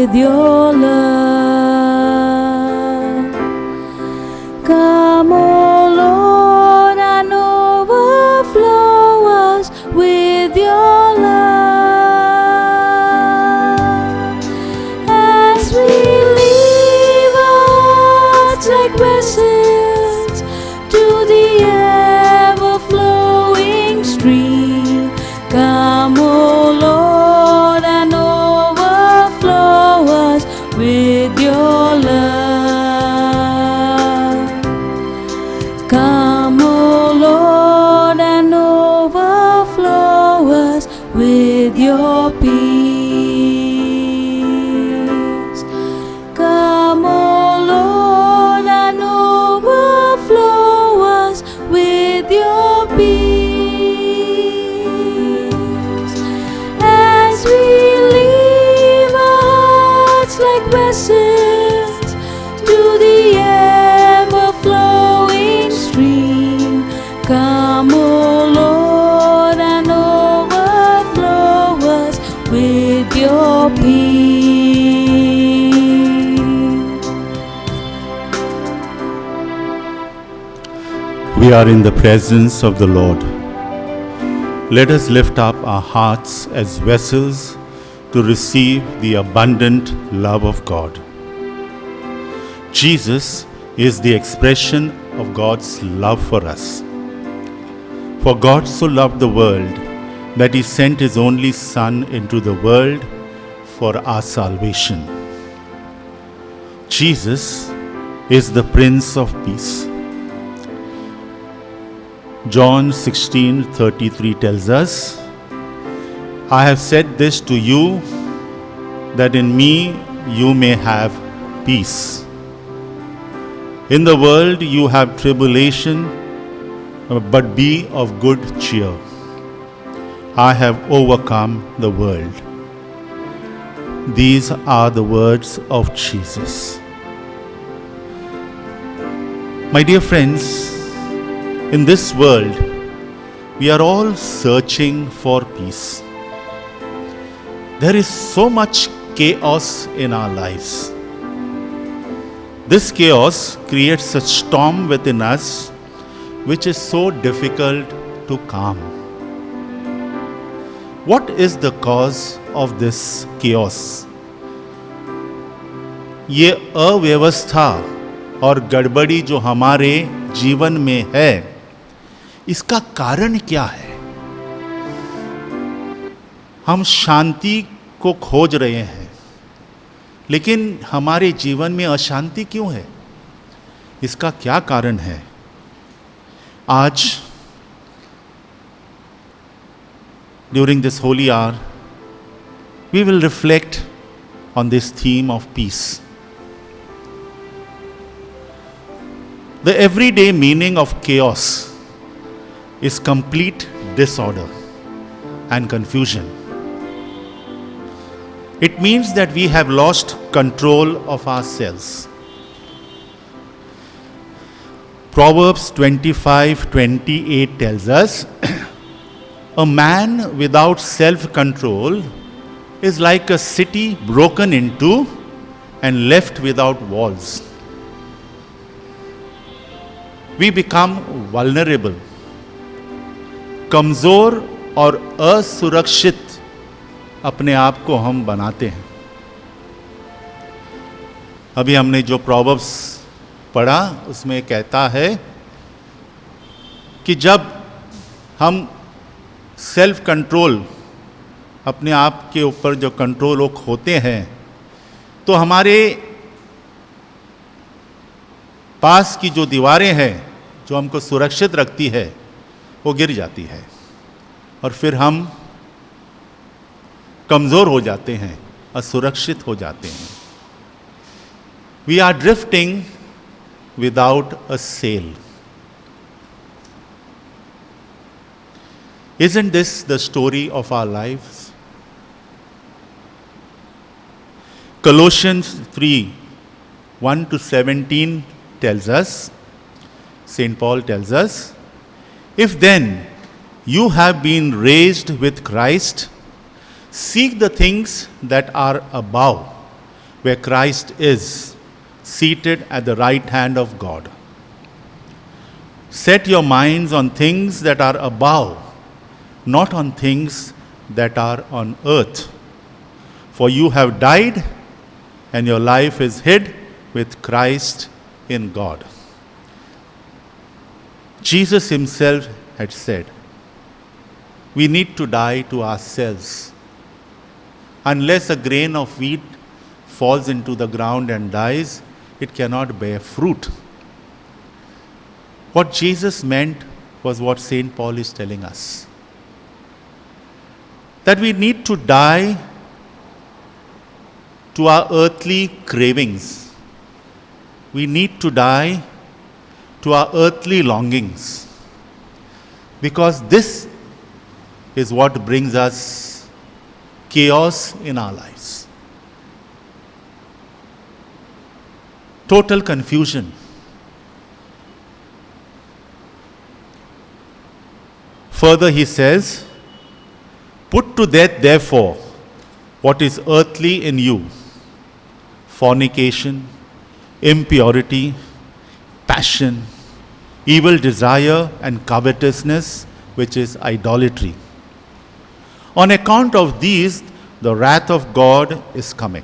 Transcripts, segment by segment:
with your love. Come, O Lord, and overflow us with your love. As we leave our hearts like vessels to the ever-flowing stream, come, O Lord, and overflow us with your love. Come, O Lord, and overflow us with your peace. Come, O Lord, and overflow us with your peace. As we leave our hearts like vessels to the ever-flowing stream, come, O Lord, and overflow us with your peace. We are in the presence of the Lord. Let us lift up our hearts as vessels to receive the abundant love of God. Jesus is the expression of God's love for us. For God so loved the world that He sent His only Son into the world for our salvation. Jesus is the Prince of Peace. John 16:33 tells us, I have said this to you, that in me you may have peace. In the world you have tribulation, but be of good cheer. I have overcome the world. These are the words of Jesus. My dear friends, in this world, we are all searching for peace. There is so much chaos in our lives. This chaos creates a storm within us which is so difficult to calm. What is the cause of this chaos? ये अव्यवस्था और गड़बड़ी जो हमारे जीवन में है, इसका कारण क्या है? हम शांति को खोज रहे हैं, लेकिन हमारे जीवन में अशांति क्यों है? इसका क्या कारण है? आज during this holy hour, we will reflect on this theme of peace. The everyday meaning of chaos is complete disorder and confusion. It means that we have lost control of ourselves. Proverbs 25:28 tells us, a man without self-control is like a city broken into and left without walls. We become vulnerable. कमज़ोर और असुरक्षित अपने आप को हम बनाते हैं. अभी हमने जो प्रोवर्ब्स पढ़ा उसमें कहता है कि जब हम सेल्फ कंट्रोल, अपने आप के ऊपर जो कंट्रोल होते हैं, तो हमारे पास की जो दीवारें हैं जो हमको सुरक्षित रखती है वो गिर जाती है और फिर हम कमज़ोर हो जाते हैं, असुरक्षित हो जाते हैं. We are drifting without a sail. Isn't this the story of our lives? Colossians 3:1-17 tells us, St. Paul tells us, if then you have been raised with Christ, seek the things that are above, where Christ is, seated at the right hand of God. Set your minds on things that are above, not on things that are on earth. For you have died, and your life is hid with Christ in God. Jesus himself had said, we need to die to ourselves. Unless a grain of wheat falls into the ground and dies, it cannot bear fruit. What Jesus meant was what St. Paul is telling us. That we need to die to our earthly cravings. We need to die to our earthly longings. Because this is what brings us chaos in our lives. Total confusion. Further, he says, put to death, therefore, what is earthly in you: fornication, impurity, passion, evil desire, and covetousness, which is idolatry. On account of these, the wrath of God is coming.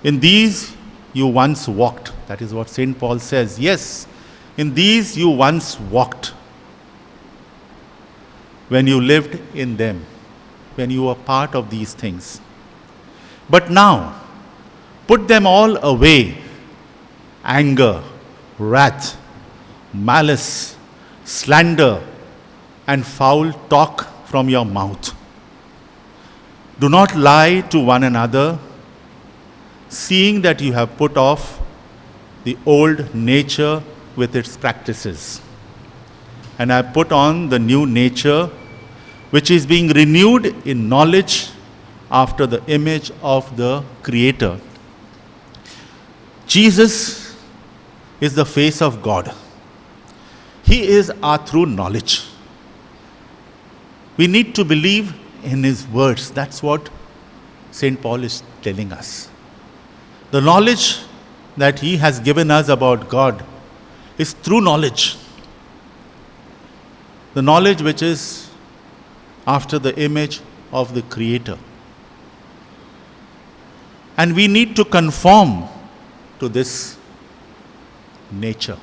In these you once walked. That is what St. Paul says. Yes, in these you once walked, when you lived in them, when you were part of these things. But now, put them all away: anger, wrath, malice, slander, and foul talk from your mouth. Do not lie to one another, seeing that you have put off the old nature with its practices, and have put on the new nature, which is being renewed in knowledge after the image of the Creator. Jesus is the face of God. He is our true knowledge. We need to believe in His words. That's what St. Paul is telling us. The knowledge that He has given us about God is true knowledge. The knowledge which is after the image of the Creator. And we need to conform to this nature,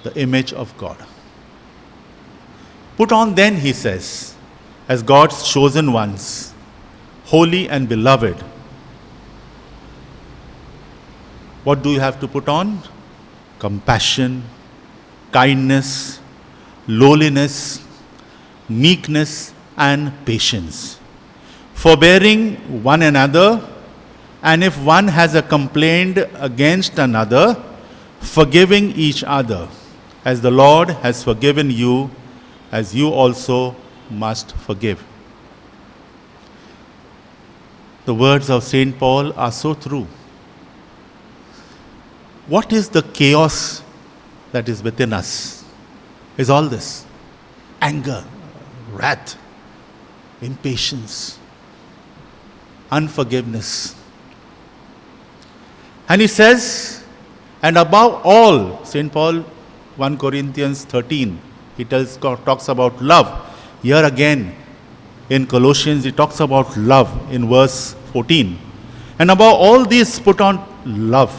the image of God. Put on then, he says, as God's chosen ones, holy and beloved. What do you have to put on? Compassion, kindness, lowliness, meekness, and patience. Forbearing one another, and if one has a complaint against another, forgiving each other, as the Lord has forgiven you, as you also must forgive. The words of St. Paul are so true. What is the chaos that is within us? Is all this anger, wrath, impatience, unforgiveness. And he says, and above all, St. Paul, 1 Corinthians 13, he talks about love. Here again, in Colossians, he talks about love in verse 14. And above all these, put on love,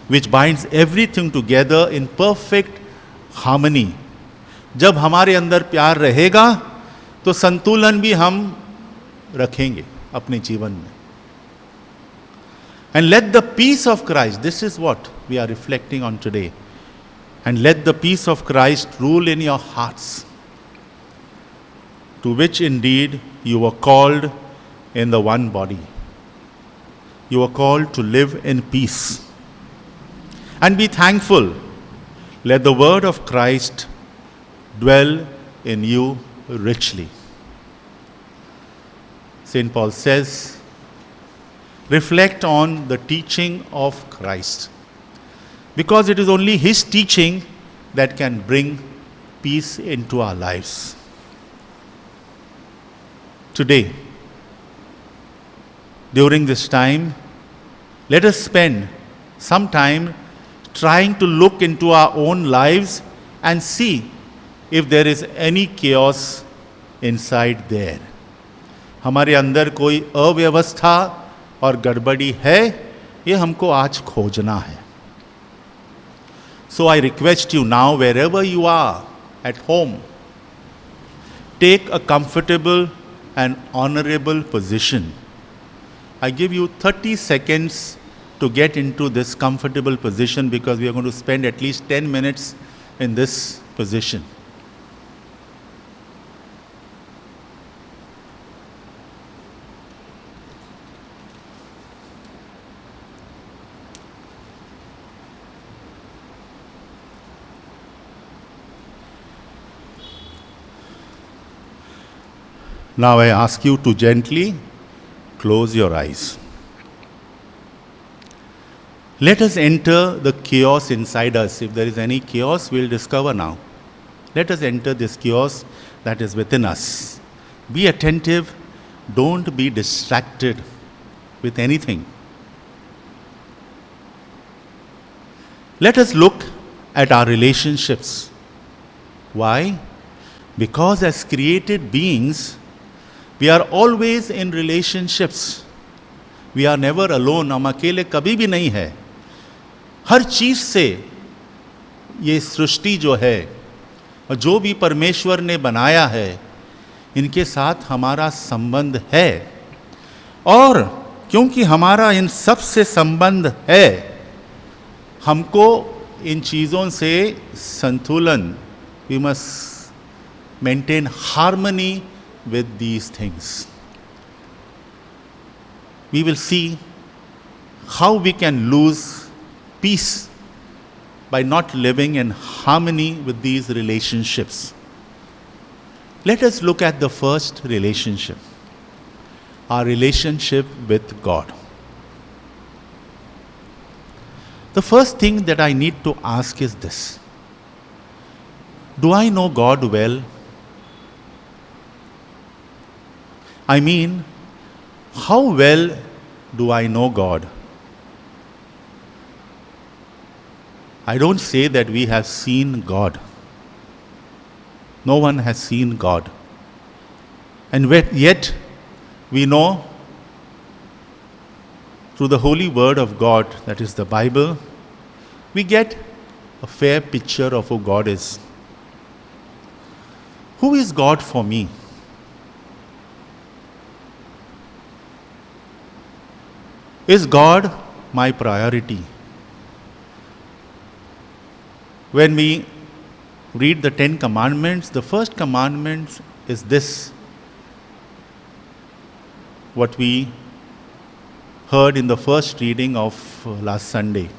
which binds everything together in perfect harmony. जब हमारे अंदर प्यार रहेगा तो संतुलन भी हम रखेंगे अपने जीवन में. And let the peace of Christ, this is what we are reflecting on today. And let the peace of Christ rule in your hearts, to which indeed you were called in the one body. You were called to live in peace. And be thankful. Let the word of Christ dwell in you richly. St. Paul says, reflect on the teaching of Christ, because it is only His teaching that can bring peace into our lives. Today, During this time, let us spend some time trying to look into our own lives and see if there is any chaos inside there. हमारे अंदर कोई अव्यवस्था और गड़बड़ी है, ये हमको आज खोजना है. So I request you now, wherever you are, at home, take a comfortable and honorable position. I give you 30 seconds to get into this comfortable position, because we are going to spend at least 10 minutes in this position. Now I ask you to gently close your eyes. Let us enter the chaos inside us. If there is any chaos, we'll discover now. Let us enter this chaos that is within us. Be attentive. Don't be distracted with anything. Let us look at our relationships. Why? Because as created beings, we are always in relationships. We are never alone. हम अकेले कभी भी नहीं है. हर चीज से ये सृष्टि जो है और जो भी परमेश्वर ने बनाया है, इनके साथ हमारा संबंध है. और क्योंकि हमारा इन सब से संबंध है, हमको इन चीज़ों से संतुलन, we must maintain harmony with these things. We will see how we can lose peace by not living in harmony with these relationships. Let us look at the first relationship, our relationship with God. The first thing that I need to ask is this: do I know God well? I mean, how well do I know God? I don't say that we have seen God. No one has seen God. And yet, we know through the holy word of God, that is the Bible, we get a fair picture of who God is. Who is God for me? Is God my priority? When we read the 10 commandments, the first commandment is this, what we heard in the first reading of last Sunday.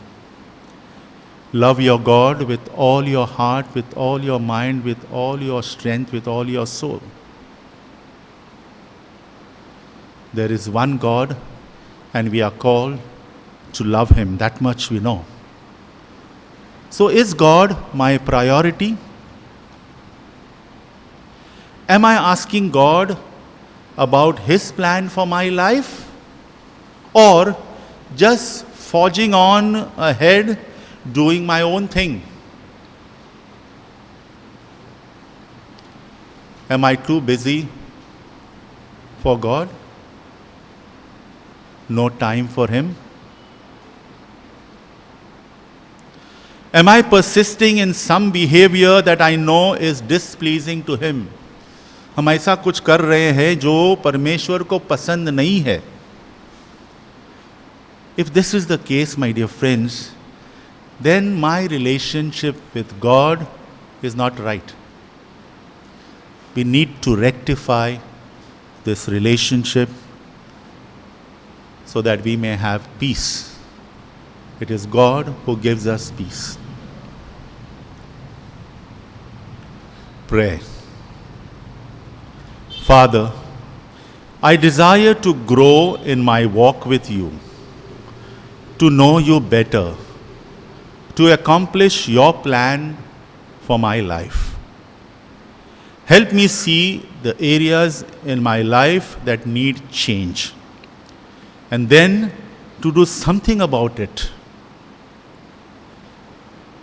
Love your God with all your heart, with all your mind, with all your strength, with all your soul. There is one God, and we are called to love Him. That much we know. So is God my priority? Am I asking God about His plan for my life? Or just forging on ahead, doing my own thing? Am I too busy for God? No time for Him? Am I persisting in some behavior that I know is displeasing to Him? हम ऐसा कुछ कर रहे हैं जो परमेश्वर को पसंद नहीं है. If this is the case, my dear friends, then my relationship with God is not right. We need to rectify this relationship so that we may have peace. It is God who gives us peace. Pray. Father, I desire to grow in my walk with you, to know you better, to accomplish your plan for my life. Help me see the areas in my life that need change. and then to do something about it.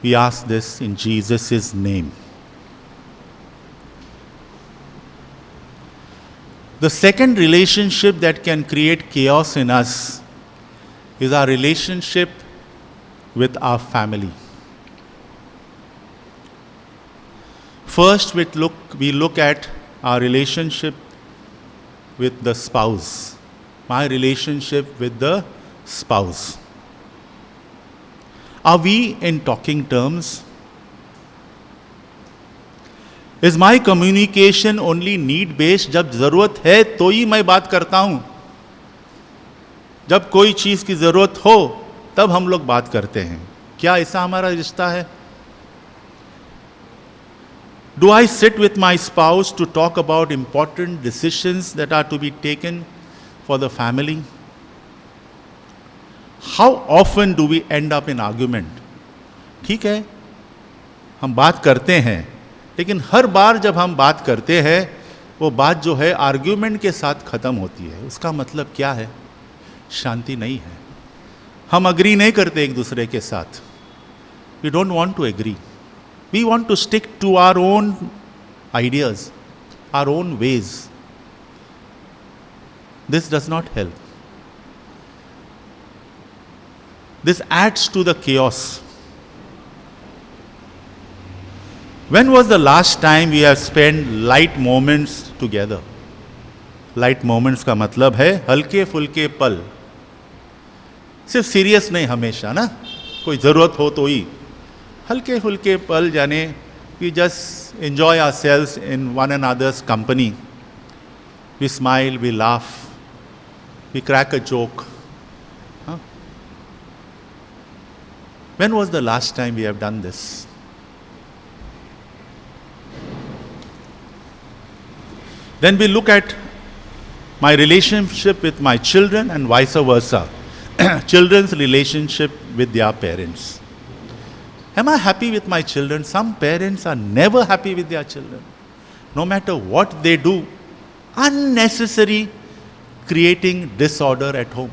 We ask this in Jesus' name. The second relationship that can create chaos in us is our relationship with our family. First, we look at our relationship with the spouse. My relationship with the spouse. Are we in talking terms? Is my communication only need based? जब जरूरत है तो ही मैं बात करता हूं. जब कोई चीज की जरूरत हो तब हम लोग बात करते हैं. क्या ऐसा हमारा रिश्ता है? Do I sit with my spouse to talk about important decisions that are to be taken for the family? How often do we end up in argument? ठीक है, हम बात करते हैं, लेकिन हर बार जब हम बात करते हैं वो बात जो है आर्ग्यूमेंट के साथ खत्म होती है. उसका मतलब क्या है? शांति नहीं है. हम अग्री नहीं करते एक दूसरे के साथ. We don't want to agree. We want to stick to our own ideas, our own ways. This does not help. This adds to the chaos. When was the last time we have spent light moments together? Light moments का मतलब है हल्के फुल्के पल. सिर्फ serious नहीं हमेशा ना, कोई ज़रूरत हो तो ही हल्के फुल्के पल, जाने we just enjoy ourselves in one another's company. We smile, we laugh, we crack a joke. Huh? When was the last time we have done this? Then we look at my relationship with my children and vice versa. Children's relationship with their parents. Am I happy with my children? Some parents are never happy with their children. No matter what they do, unnecessary creating disorder at home.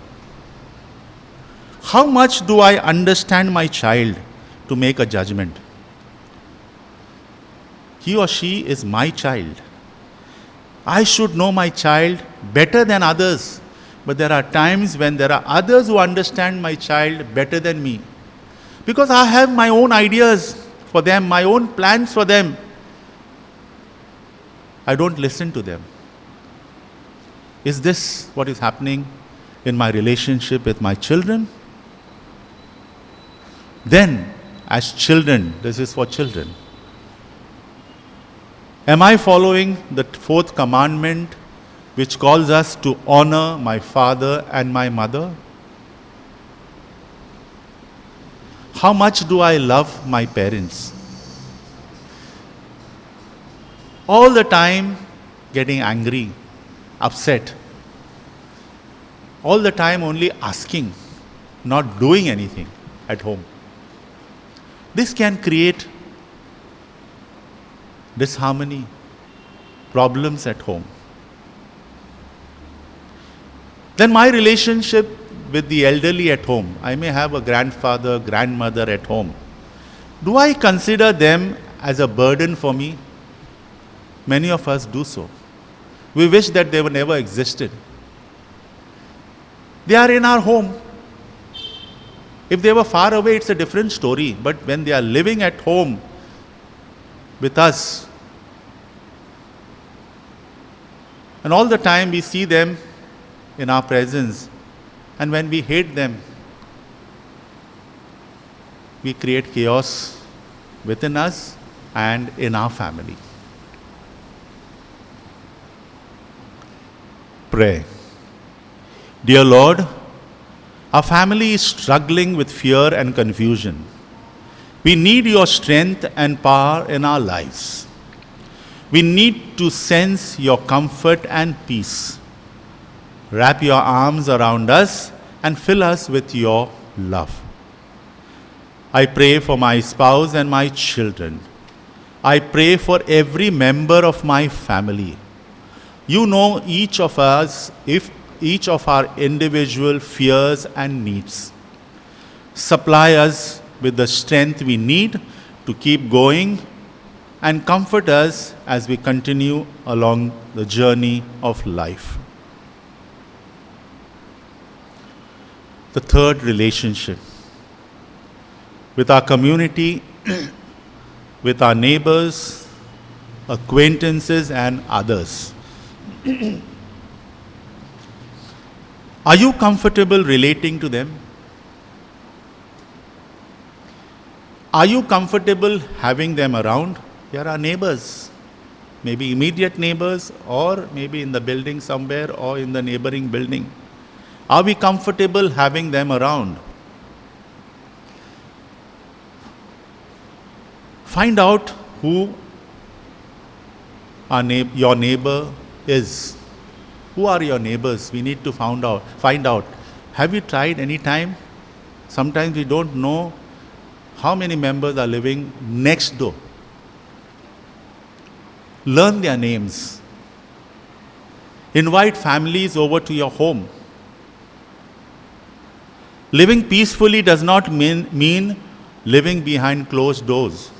How much do I understand my child to make a judgment? He or she is my child. I should know my child better than others. But there are times when there are others who understand my child better than me. Because I have my own ideas for them, my own plans for them. I don't listen to them. Is this what is happening in my relationship with my children? Then, as children, this is for children. Am I following the fourth commandment which calls us to honor my father and my mother? How much do I love my parents? All the time getting angry, upset. All the time only asking, not doing anything at home. This can create disharmony, problems at home. Then my relationship with the elderly at home. I may have a grandfather, grandmother at home. Do I consider them as a burden for me? Many of us do so. We wish that they were never existed. They are in our home. If they were far away, it's a different story. But when they are living at home with us, and all the time we see them in our presence, and when we hate them, we create chaos within us and in our family. Pray. Dear Lord, our family is struggling with fear and confusion. We need your strength and power in our lives. We need to sense your comfort and peace. Wrap your arms around us and fill us with your love. I pray for my spouse and my children. I pray for every member of my family. You know each of us, each of our individual fears and needs. Supply us with the strength we need to keep going, and comfort us as we continue along the journey of life. The third relationship with our community, with our neighbors, acquaintances, and others. Are you comfortable relating to them? Are you comfortable having them around? They are our neighbors, maybe immediate neighbors, or maybe in the building somewhere, or in the neighboring building. Are we comfortable having them around? Find out who your neighbor is. Who are your neighbors? We need to find out. Have you tried any time? Sometimes we don't know how many members are living next door. Learn their names. Invite families over to your home. Living peacefully does not mean living behind closed doors.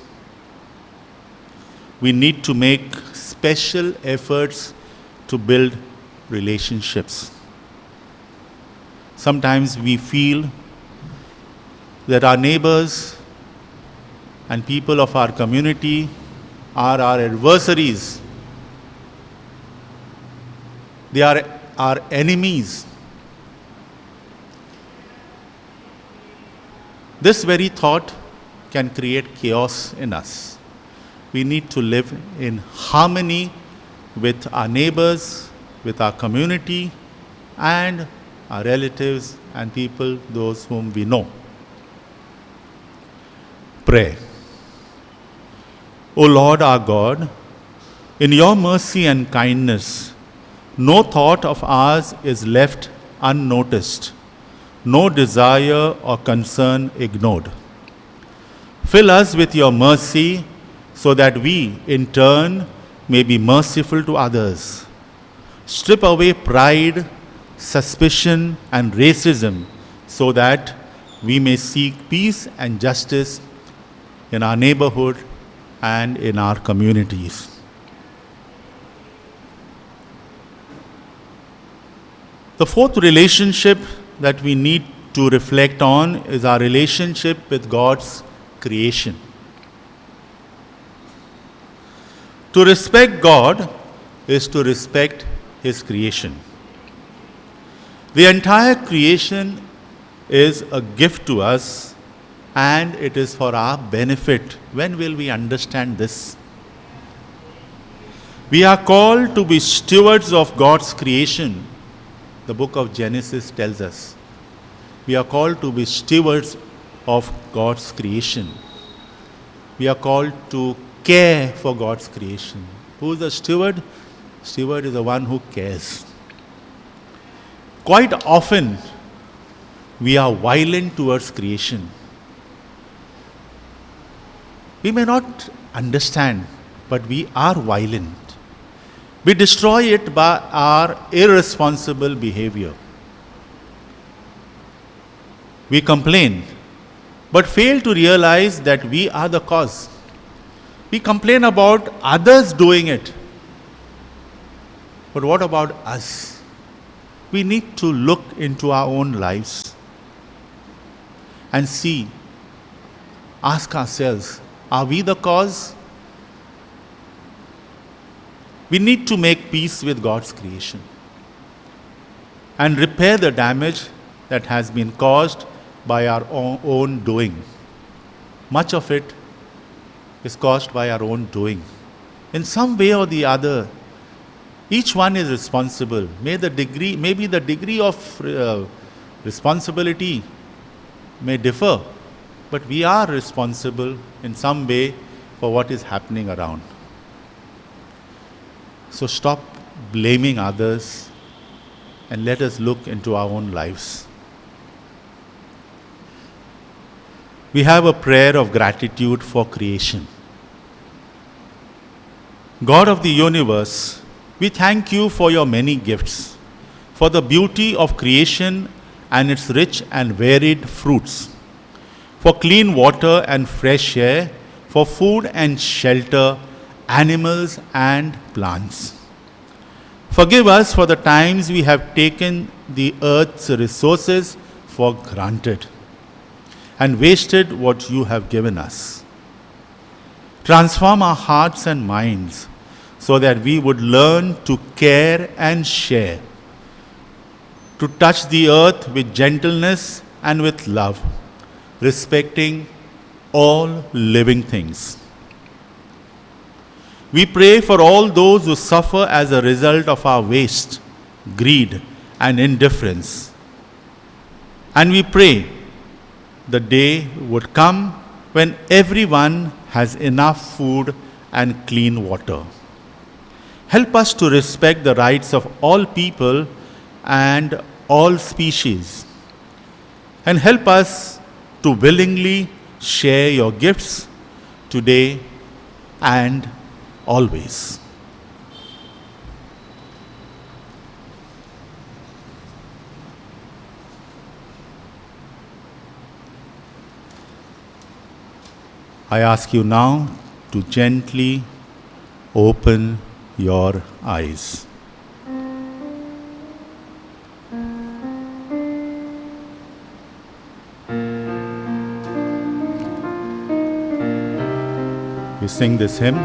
We need to make special efforts to build relationships. Sometimes we feel that our neighbors and people of our community are our adversaries. They are our enemies. This very thought can create chaos in us. We need to live in harmony with our neighbors, with our community, and our relatives and people, those whom we know. Pray. O Lord our God, in your mercy and kindness, no thought of ours is left unnoticed, no desire or concern ignored. Fill us with your mercy so that we, in turn, may be merciful to others. Strip away pride, suspicion, and racism so that we may seek peace and justice in our neighborhood and in our communities. The fourth relationship that we need to reflect on is our relationship with God's creation. To respect God is to respect His creation. The entire creation is a gift to us, and it is for our benefit. When will we understand this? We are called to be stewards of God's creation. The book of Genesis tells us. We are called to be stewards of God's creation. We are called to care for God's creation. Who is a steward? Steward is the one who cares. Quite often, we are violent towards creation. We may not understand, but we are violent. We destroy it by our irresponsible behavior. We complain, but fail to realize that we are the cause. We complain about others doing it. But what about us? We need to look into our own lives and see, ask ourselves, are we the cause? We need to make peace with God's creation and repair the damage that has been caused by our own doing. Much of it is caused by our own doing. In some way or the other, each one is responsible. Maybe the degree of responsibility may differ, but we are responsible in some way for what is happening around. So stop blaming others and let us look into our own lives. We have a prayer of gratitude for creation. God of the universe, we thank you for your many gifts. for the beauty of creation and its rich and varied fruits, for clean water and fresh air, for food and shelter, animals and plants. Forgive us for the times we have taken the earth's resources for granted and wasted what you have given us. Transform our hearts and minds so that we would learn to care and share, to touch the earth with gentleness and with love, respecting all living things. We pray for all those who suffer as a result of our waste, greed, and indifference. And we pray the day would come when everyone has enough food and clean water. Help us to respect the rights of all people and all species. And help us to willingly share your gifts today and always. I ask you now to gently open your eyes. We sing this hymn.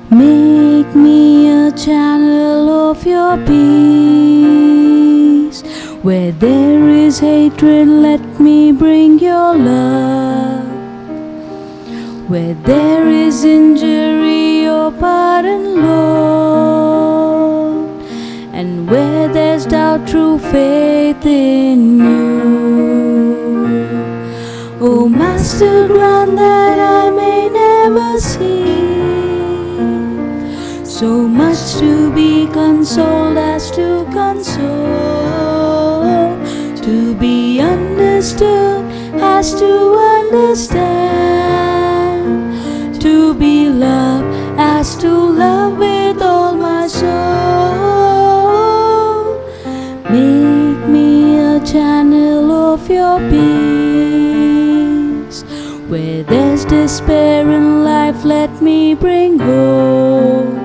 Make me a channel of your peace. Where there is hatred, let me bring your love. Where there is injury, your pardon, Lord. And where there's doubt, true faith in you. Oh, Master, grant that I may never see so much to be consoled as to console, to be understood as to understand, to be loved as to love with all my soul. Make me a channel of your peace. Where there's despair in life, let me bring hope.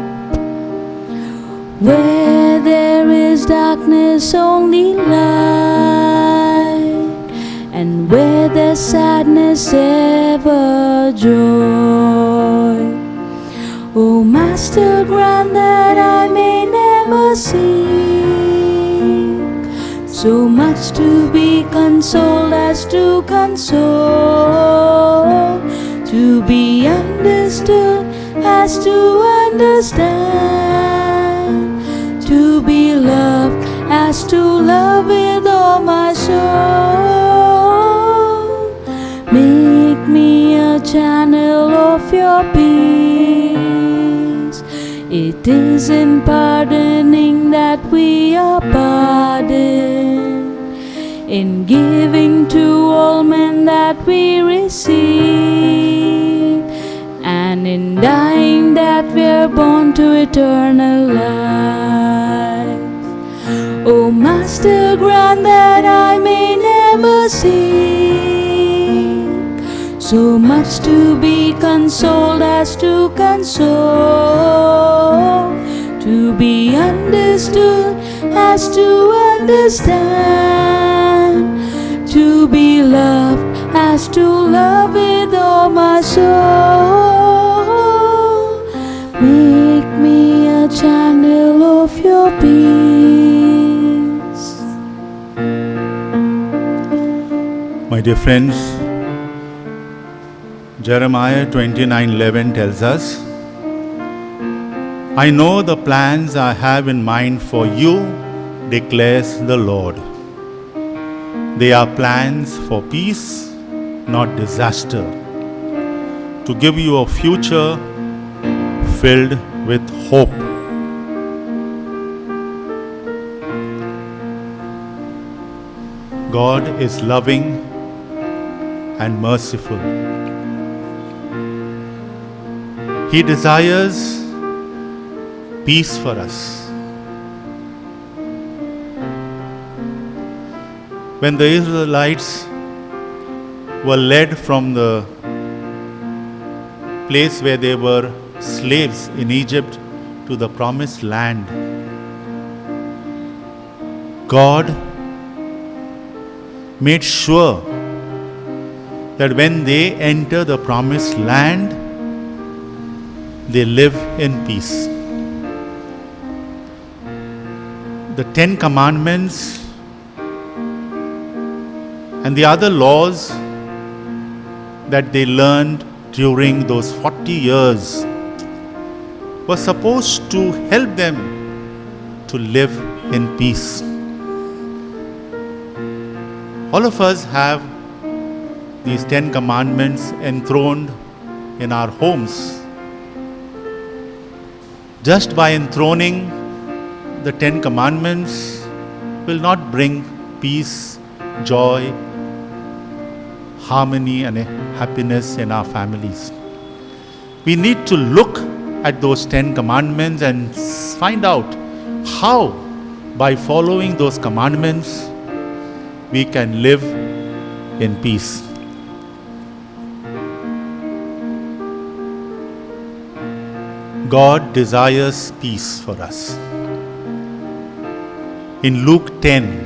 Where there is darkness, only light. And where there's sadness, ever joy. Oh, Master, grant that I may never seek so much to be consoled as to console, to be understood as to understand, to be loved as to love with all my soul. Make me a channel of your peace. It is in pardoning that we are pardoned, in giving to all men that we receive, and in dying that we're born to eternal life. Oh, Master, grant that I may never seek so much to be consoled as to console, to be understood as to understand, to be loved as to love with all my soul. Make me a channel of your peace. My dear friends, Jeremiah 29:11 tells us, I know the plans I have in mind for you, declares the Lord. They are plans for peace, not disaster, to give you a future filled with hope. God is loving and merciful. He desires peace for us. When the Israelites were led from the place where they were slaves in Egypt to the promised land, God made sure that when they enter the promised land, they live in peace. The 10 Commandments and the other laws that they learned during those 40 years were supposed to help them to live in peace. All of us have these 10 Commandments enthroned in our homes. Just by enthroning the 10 Commandments will not bring peace, joy, harmony and happiness in our families. We need to look at those 10 Commandments and find out how, by following those commandments, we can live in peace. God desires peace for us. In Luke 10,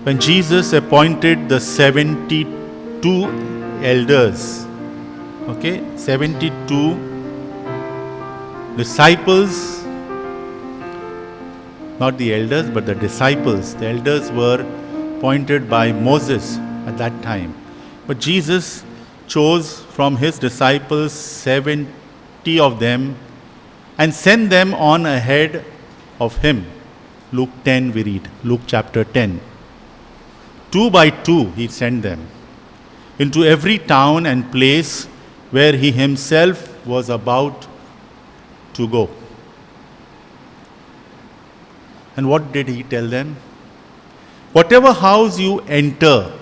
when Jesus appointed the 72 elders, 72 disciples, not the elders, but the disciples. The elders were appointed by Moses at that time. But Jesus chose from his disciples 70 of them and sent them on ahead of him. Luke 10 we read, Luke chapter 10. 2 by 2 he sent them into every town and place where he himself was about to go. And what did he tell them? Whatever house you enter,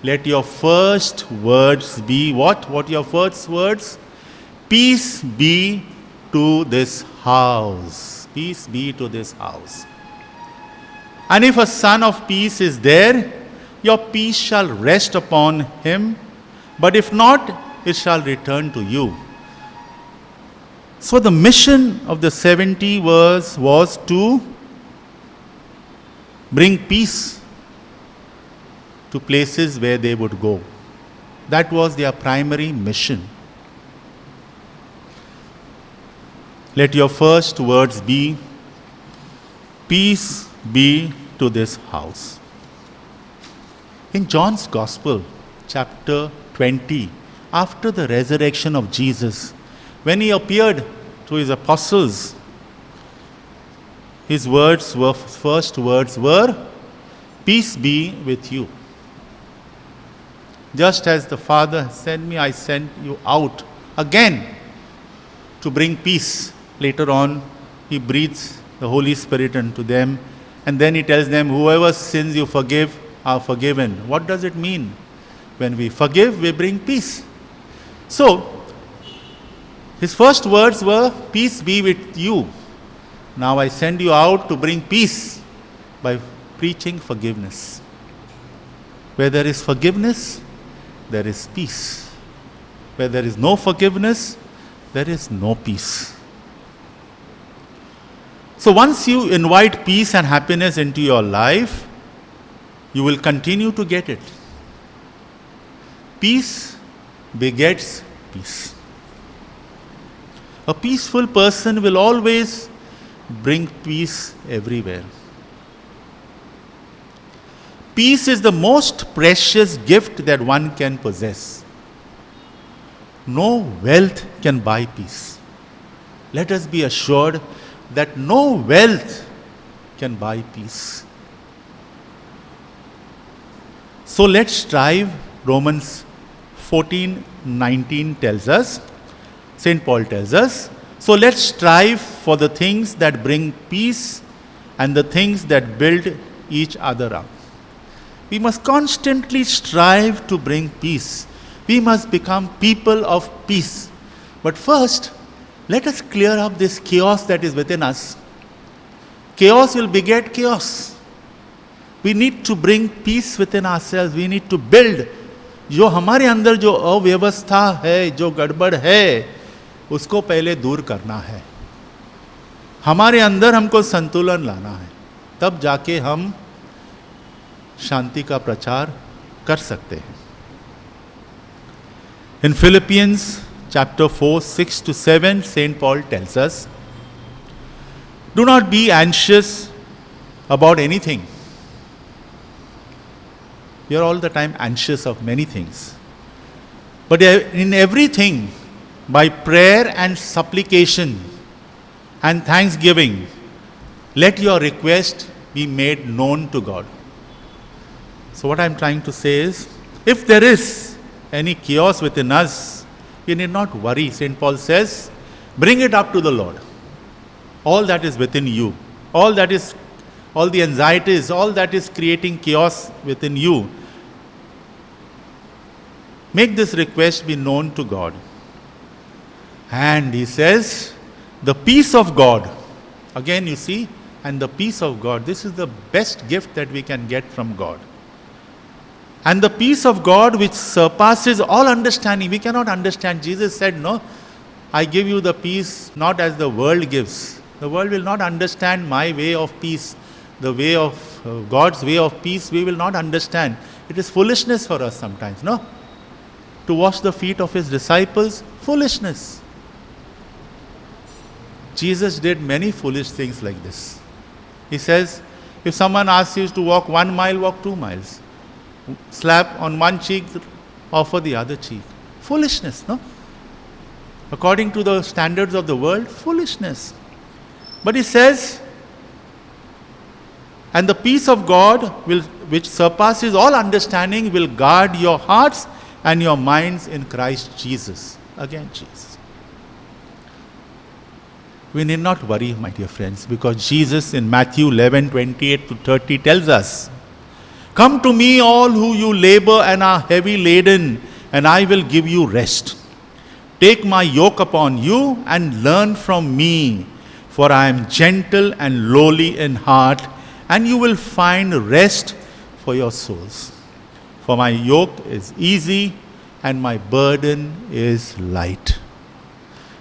let your first words be what? What your first words? Peace be to this house. Peace be to this house. And if a son of peace is there, your peace shall rest upon him. But if not, it shall return to you. So the mission of the 70 was to bring peace to places where they would go. That was their primary mission. Let your first words be, peace be to this house. In John's Gospel, chapter 20, after the resurrection of Jesus, when he appeared to his apostles, his first words were, peace be with you. Just as the Father sent me, I sent you out again to bring peace. Later on, he breathes the Holy Spirit into them, and then he tells them, whoever sins you forgive are forgiven. What does it mean? When we forgive, we bring peace. So, his first words were, peace be with you. Now I send you out to bring peace by preaching forgiveness. Where there is forgiveness, there is peace. Where there is no forgiveness, there is no peace. So once you invite peace and happiness into your life, you will continue to get it. Peace begets peace. A peaceful person will always bring peace everywhere. Peace is the most precious gift that one can possess. No wealth can buy peace. Let us be assured that no wealth can buy peace. So let's strive. Romans 14:19 tells us, St. Paul tells us, so let's strive for the things that bring peace and the things that build each other up. We must constantly strive to bring peace. We must become people of peace. But first, let us clear up this chaos that is within us. Chaos will beget chaos. We need to bring peace within ourselves. We need to build. जो हमारे अंदर जो अव्यवस्था है, जो गड़बड़ है, उसको पहले दूर करना है. हमारे अंदर हमको संतुलन लाना है. तब जाके हम शांति का प्रचार कर सकते हैं. In Philippians chapter 4, 6 to 7, St. Paul tells us, do not be anxious about anything. We are all the time anxious of many things. But in everything, by prayer and supplication and thanksgiving, let your request be made known to God. So what I am trying to say is, if there is any chaos within us, you need not worry. St. Paul says, bring it up to the Lord. All that is within you, all the anxieties, all that is creating chaos within you, make this request be known to God. And he says, the peace of God, again you see, and the peace of God, this is the best gift that we can get from God. And the peace of God which surpasses all understanding. We cannot understand. Jesus said, no, I give you the peace not as the world gives. The world will not understand my way of peace. The way of God's way of peace, we will not understand. It is foolishness for us sometimes, no? To wash the feet of his disciples, foolishness. Jesus did many foolish things like this. He says, if someone asks you to walk 1 mile, walk 2 miles. Slap on one cheek, offer the other cheek. Foolishness, no? According to the standards of the world, foolishness. But he says, and the peace of God, which surpasses all understanding, will guard your hearts and your minds in Christ Jesus. Again, Jesus. We need not worry, my dear friends, because Jesus in Matthew 11, 28 to 30 tells us, come to me all who you labor and are heavy laden, and I will give you rest. Take my yoke upon you and learn from me, for I am gentle and lowly in heart, and you will find rest for your souls. For my yoke is easy and my burden is light.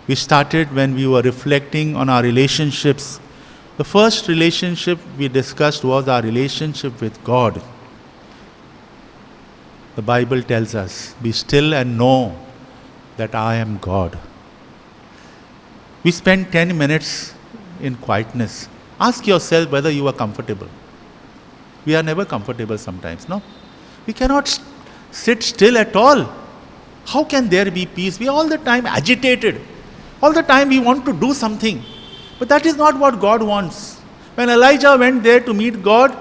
We started when we were reflecting on our relationships. The first relationship we discussed was our relationship with God. The Bible tells us, be still and know that I am God. We spend 10 minutes in quietness. Ask yourself whether you are comfortable. We are never comfortable sometimes, no? We cannot sit still at all. How can there be peace? We are all the time agitated. All the time we want to do something. But that is not what God wants. When Elijah went there to meet God,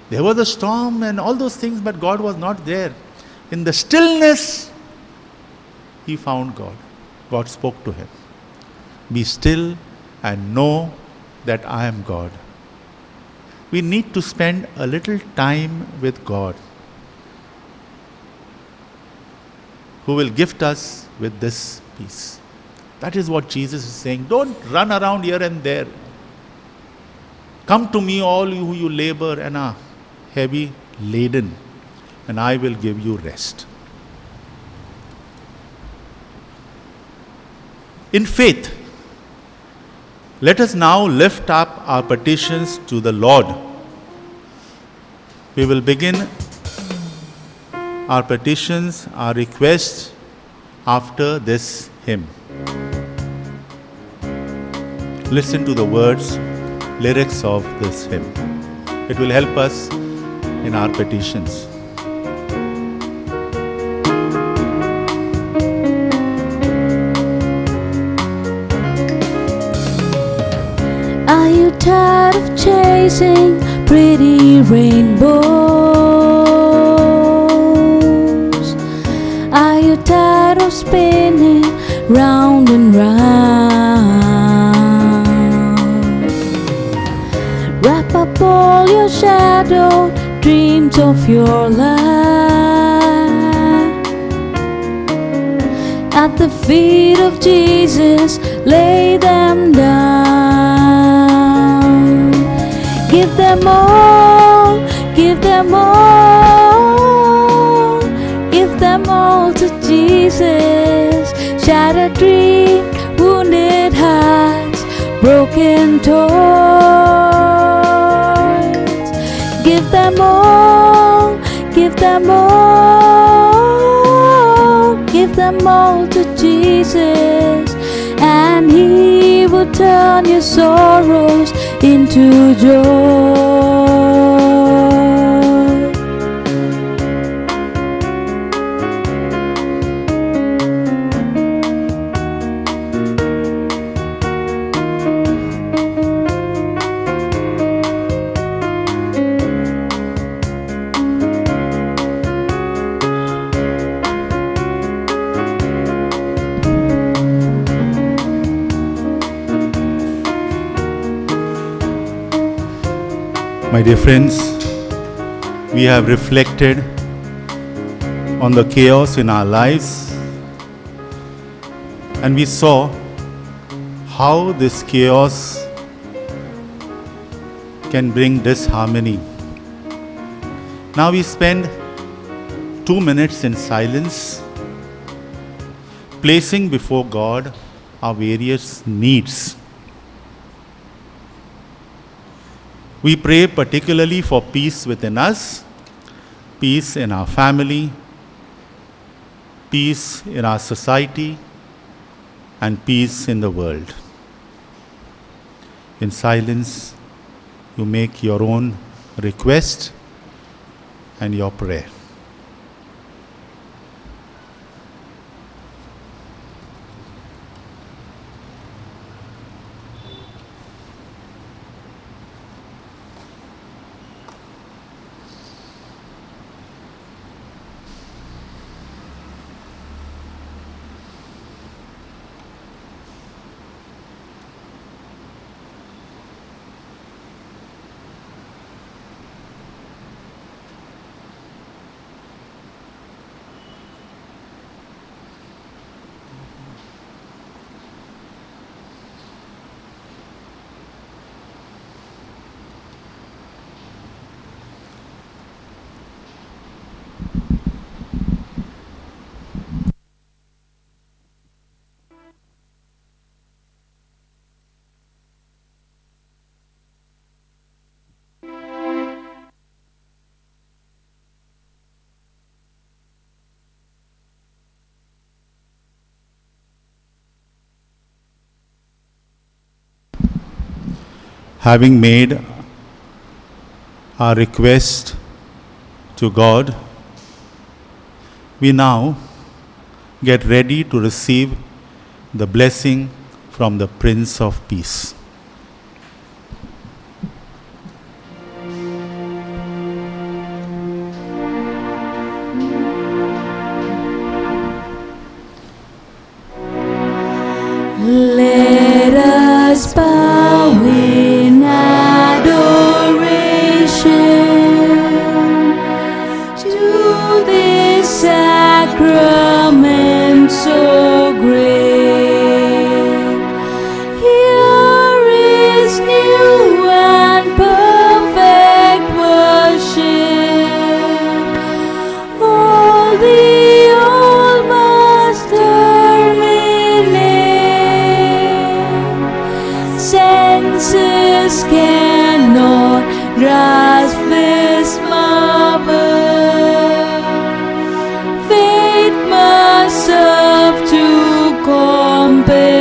there was a storm and all those things, but God was not there. In the stillness, he found God. God spoke to him. Be still and know that I am God. We need to spend a little time with God, who will gift us with this peace. That is what Jesus is saying. Don't run around here and there. Come to me, all you who labor and are heavy laden, and I will give you rest. In faith, let us now lift up our petitions to the Lord. We will begin our petitions, our requests after this hymn. Listen to the words, lyrics of this hymn. It will help us in our petitions. Are you tired of chasing pretty rainbows? Are you tired of spinning round and round? Wrap up all shadow dreams of your life. At the feet of Jesus, lay them down. Give them all, give them all, give them all to Jesus. Shattered dreams, wounded hearts, broken toys. Give them all, give them all, give them all to Jesus, and He will turn your sorrows into joy. My dear friends, we have reflected on the chaos in our lives, and we saw how this chaos can bring disharmony. Now we spend 2 minutes in silence, placing before God our various needs. We pray particularly for peace within us, peace in our family, peace in our society, and peace in the world. In silence, you make your own request and your prayer. Having made our request to God, we now get ready to receive the blessing from the Prince of Peace. Let us bow in adoration to this sacrament so great. Here is new and perfect worship. All the old must terminate. Senses cannot grasp this marvel. Faith must serve to compensate.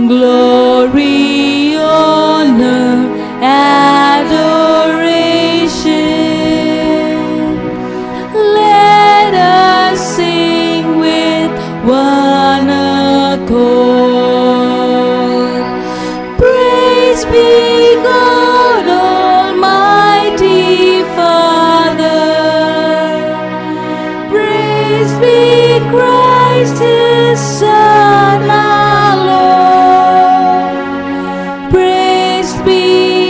Glory, honor, adoration. Let us sing with one accord. Praise be God Almighty Father. Praise be Christ His Son our Lord. Praise be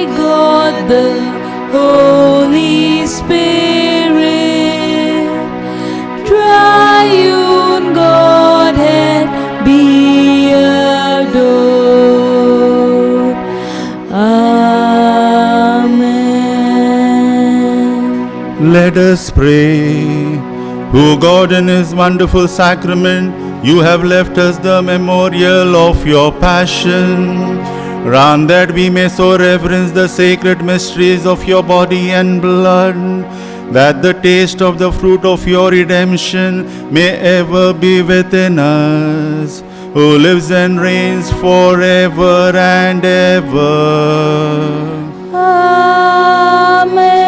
Let us pray. O God, in His wonderful sacrament, you have left us the memorial of your passion. Grant that we may so reverence the sacred mysteries of your body and blood, that the taste of the fruit of your redemption may ever be within us, who lives and reigns forever and ever. Amen.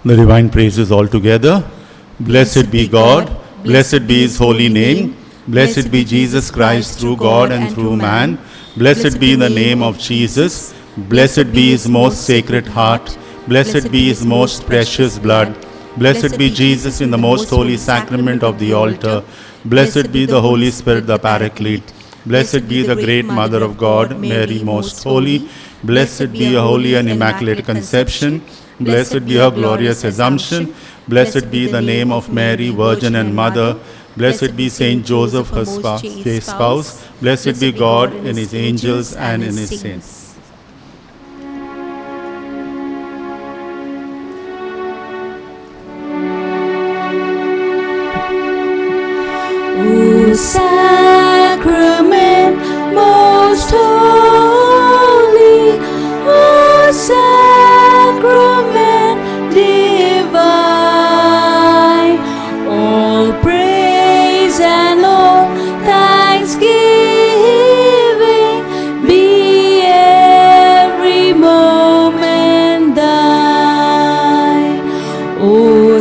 The divine praises all together. Blessed be God, blessed be His holy name, blessed be Jesus Christ through God and through man, blessed be the name of Jesus, blessed be His most sacred heart, blessed be His most precious blood, blessed be Jesus in the most holy sacrament of the altar, blessed be the Holy Spirit, the Paraclete, blessed be the great Mother of God, Mary most holy, blessed be her holy and immaculate conception, blessed be her glorious assumption. Blessed be the name of Mary, Virgin and Mother. Blessed be Saint Joseph, her spouse. Blessed be God in His angels and in His saints. O sacrament most holy, O sacrament divine, all praise and all thanksgiving be every moment thine. O